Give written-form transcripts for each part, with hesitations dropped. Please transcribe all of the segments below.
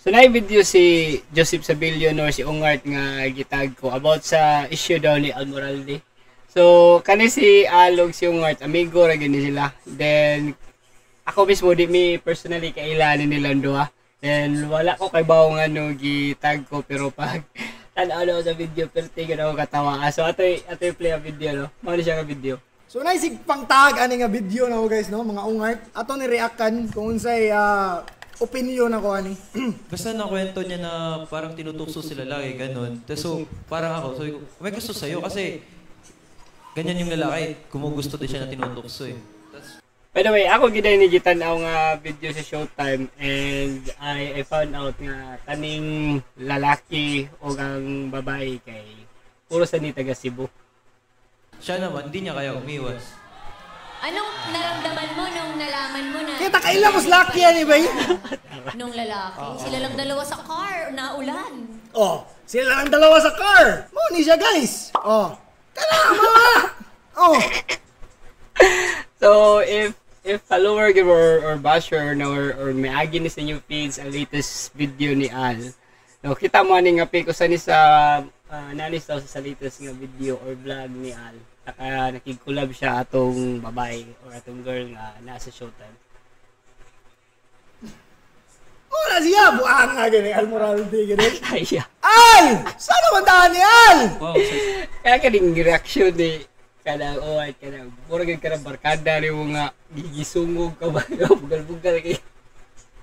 So na-video si Joseph Sabilio or si Ungart nga gitag ko about sa issue daw ni Almoralde. So kani si Alog si Ungart, amigo ra gini sila. Then ako mismo di mi personally kailanin nila duha. Then wala ko kay bawang ano gitag ko, pero pag tanaw na sa video perti ganaw katawa. So atoy play a video no. Mao ni siya nga video. So naisig pang tag ani nga video na guys no, mga Ungart. Ato ni reaction kung unsay opinion ako ani. Basta nakwento niya na parang tinutukso sila lagi, ganun. So, parang ako, sabi ko, may gusto sa'yo kasi ganyan yung lalaki. Kumugusto din siya na tinutukso eh. By the way, ako gid ni gitan-aw nga video sa Showtime, and I found out nga kaning lalaki o ang babae kay puro sa ni taga Cebu. Siya naman, hindi niya kaya umiwas. Anong naramdaman mo nung nalaman mo na... Kita kailan mas lucky ani ba? Nung lalaki, sila lang dalawa sa car, naulan. Oh, sila lang dalawa sa car. Mo ni siya guys. Oh. Kana mga. Oh. So if follower or basher or may agi ni sa new feeds ang latest video ni Al. No, kita mo ani nga pico sa ni sa nanis daw sa latest nga video or vlog ni Al. Saka nakig-collab siya atong babae or atong girl nga nasa Showtime. Wala siya, buang nga gani, Almoralde gani. Ay siya. Al! Saan naman daan ni Al? Wow, Kaya kaning reaction ni kanang kanang murag kanang barkada ni mo nga gigisungog ka ba bugal-bugal kay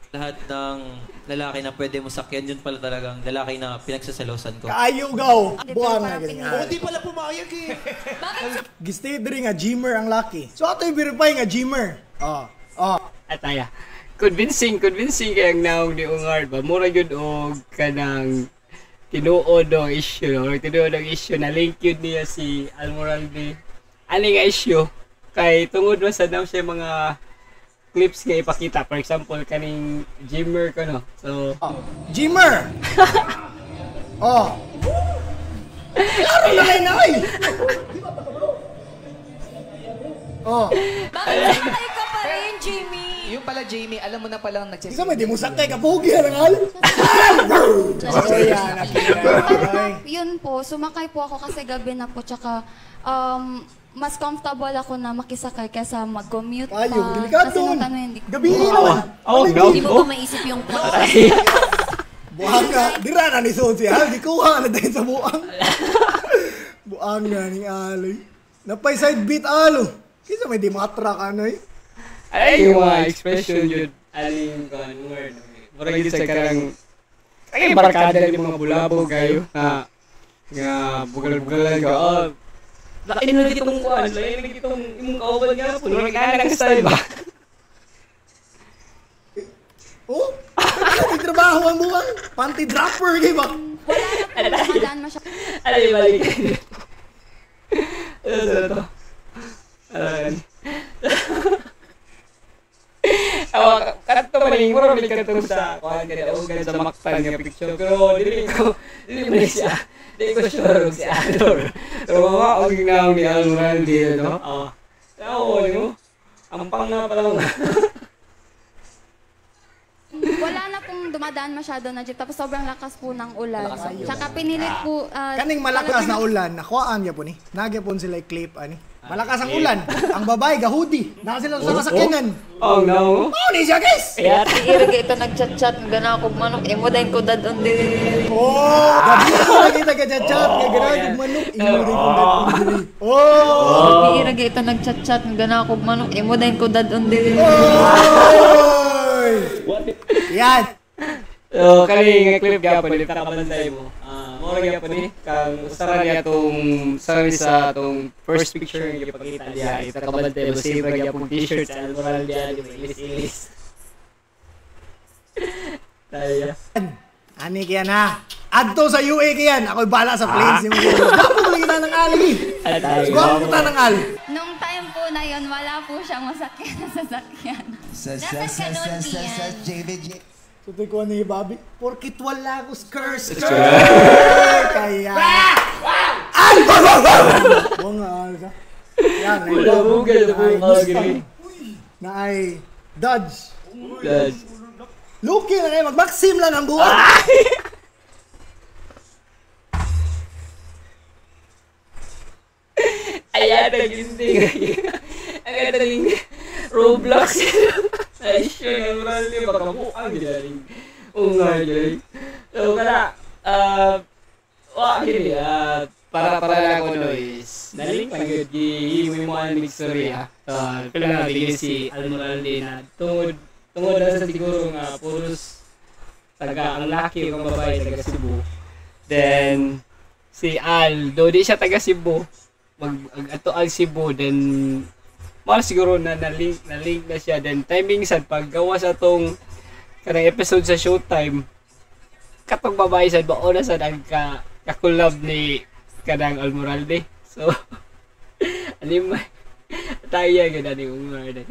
lahat ng lalaki na pwede mo sakyan, yun pala talagang lalaki na pinagsasalosan ko. Kaayugaw. Buang nga gani. Hindi pala pumayag eh. Gistay diri nga Gmer ang lucky. So ato i-verify nga Gmer. Oh. ataya. Convincing kay ang naong ni Ungard ba mura gyud og kanang tinuod ang issue or tinuod ang issue na link yun niya si Almoralde. Ani nga issue kay tungod ba sa daw siya mga clips nga ipakita, for example kaning Gmer ko no. So Gmer. Oh. Klaro na kay nay. Oh. Bakit sakay ka pa rin, Jimmy? Yung pala, Jamie, alam mo na palang nagsisimula. Isa may di mo sakay ka pogi ang Al. Yun po, sumakay po ako kasi gabi na po, tsaka mas comfortable ako na makisakay kaysa mag-commute pa. Ayaw, delikado. Kasi nung ano hindi. Gabi naman. Hindi mo ba maisip yung Buang ka. Dira na ni Son si Al. Di kuha na din sa buang. Buang nga ni Aloy. Napay side beat Alo. Kisa may di matrak ano eh. ay yung mga expression yun aling kan word. Mura gyud sa karang ay barkada ni mga bulabog kayo na nga bugal-bugalan ka. Oh, lain na gitong kuan, lain na gitong imong kauban nga puno ka nang style ba. Oh, may trabaho ang buwang. Panty dropper, kay ba? Wala na po, dumadaan masyado. Ano yung balik? Ano sa to? Kanto maling mura balik ka itong sa kuhan ka na sa maktan nga picture. Pero dili mo siya. Dili ko sure si Ador. Pero mga og nga ni Almoralde no? Oo, no? Ang pang na pala mga. Wala na pong dumadaan masyado na jeep, tapos sobrang lakas po ng ulan. Tsaka pinilit po... Kaning malakas na ulan, nakuhaan niya po ni. Nagyapon sila clip, ani. Malakas ang ulan. Ang babae, gahudi. Naka sila sa kasakyanan. Oh, no. Oh, ni siya, guys! Iragay ito nagchat-chat, gana akong manok, imo dahin ko dadon din. Oh, gabi ko lagi nagka-chat-chat, nga gano'n yung manok, inurin ko dadon. Oh! Iragay ito nagchat-chat, gana akong manok, imo dahin ko dadon din. Oy! Yan! So, kani clip gyapon dito nakabantay mo. Mora gyapon ni kang usara niya tong sa tong first picture nga gipakita niya. Ito nakabantay mo save ra gyapon t-shirt sa Almoralde di ba ilis-ilis. Taya. Ani kaya na. Adto sa UA kayan. Ako'y bala sa planes ni mo. Gapo mo kita ng ali. Gapo ta ng ali. Nung time po na yun, wala po siyang masakyan na sasakyan. Tutoy ko ni Bobby. Porkit wala ko curse. Kaya. Ay! Mga alga. Yan. Bugal na po mga gini. Na ay Dodge. Luki na kayo, mag-maxim lang ang buwan. Ayan, nag-insting. Ang ganda ng Roblox. Na-issue ng Rally. Baka buang ginaling. Ungar ginaling. So, kaya, gini, para lang ko no is, naling lang yun, hihiwi mo ang istorya. Kailangan nabigay si Almoralde na tungod na sa siguro nga, puros taga ang laki yung babae taga Cebu. Then, si Al, do di siya taga Cebu, ato ang Cebu, then mahal siguro na na-link na siya. Then timing sad paggawa sa tong kanang episode sa Showtime, katong babae sad ba na sad ang ka-collab ni kanang Almoralde. So, anim tayo ganda ni Umar na.